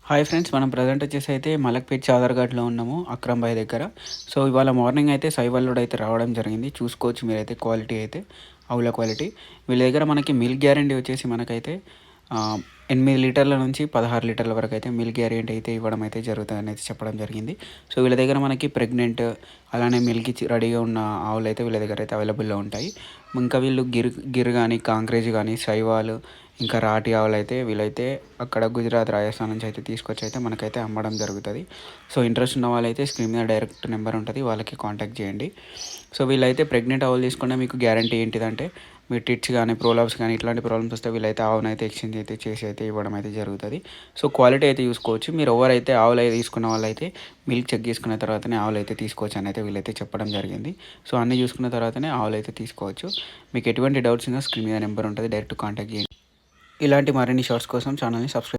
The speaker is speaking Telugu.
హాయ్ ఫ్రెండ్స్, మనం ప్రజెంట్ వచ్చేసి అయితే మలక్పేట్ చాదర్ఘాట్లో ఉన్నాము అక్రమ్ భాయ్ దగ్గర. సో ఇవాళ మార్నింగ్ అయితే సైవల్లుడు అయితే రావడం జరిగింది. చూసుకోవచ్చు మీరైతే క్వాలిటీ అయితే ఆవుల క్వాలిటీ. వీళ్ళ దగ్గర మనకి మిల్క్ గ్యారంటీ వచ్చేసి మనకైతే 8 లీటర్ల నుంచి 16 లీటర్ల వరకు అయితే మిల్క్ గ్యారెంటీ అయితే ఇవ్వడం అయితే జరుగుతుందని అయితే చెప్పడం జరిగింది. సో వీళ్ళ దగ్గర మనకి ప్రెగ్నెంట్ అలానే మిల్క్ ఇచ్చి రెడీగా ఉన్న ఆవులు అయితే వీళ్ళ దగ్గర అయితే అవైలబుల్లో ఉంటాయి. ఇంకా వీళ్ళు గిర్ కానీ కాంక్రేజ్ కానీ సైవాలు ఇంకా రాటి ఆవులు అయితే వీళ్ళైతే అక్కడ గుజరాత్ రాజస్థాన్ నుంచి అయితే తీసుకొచ్చి అయితే మనకైతే అమ్మడం జరుగుతుంది. సో ఇంట్రెస్ట్ ఉన్న వాళ్ళైతే స్క్రీన్ మీద డైరెక్ట్ నెంబర్ ఉంటుంది, వాళ్ళకి కాంటాక్ట్ చేయండి. సో వీళ్ళైతే ప్రెగ్నెంట్ ఆవులు తీసుకుంటే మీకు గ్యారంటీ ఏంటిదంటే మీ టిట్స్ కానీ ప్రోలాబ్స్ కానీ ఇట్లాంటి ప్రాబ్లమ్స్ వస్తే వీళ్ళైతే ఆవును అయితే ఎక్స్చేంజ్ అయితే చేసి అయితే ఇవ్వడం అయితే జరుగుతుంది. సో క్వాలిటీ అయితే చూసుకోవచ్చు. మీరు ఎవరైతే ఆవులు అయితే తీసుకున్న వాళ్ళైతే మిల్క్ చెక్ చేసుకున్న తర్వాతనే ఆవులు అయితే తీసుకోవచ్చు అని అయితే వీళ్ళైతే చెప్పడం జరిగింది. సో అన్నీ చూసుకున్న తర్వాతనే ఆవులు అయితే తీసుకోవచ్చు. మీకు ఎటువంటి డౌట్స్ ఉన్నా స్క్రీన్ మీద నెంబర్ ఉంటుంది, డైరెక్ట్ కాంటాక్ట్ చేయండి. ఇలాంటి మరిన్ని షార్ట్స్ కోసం ఛానల్ని సబ్స్క్రైబ్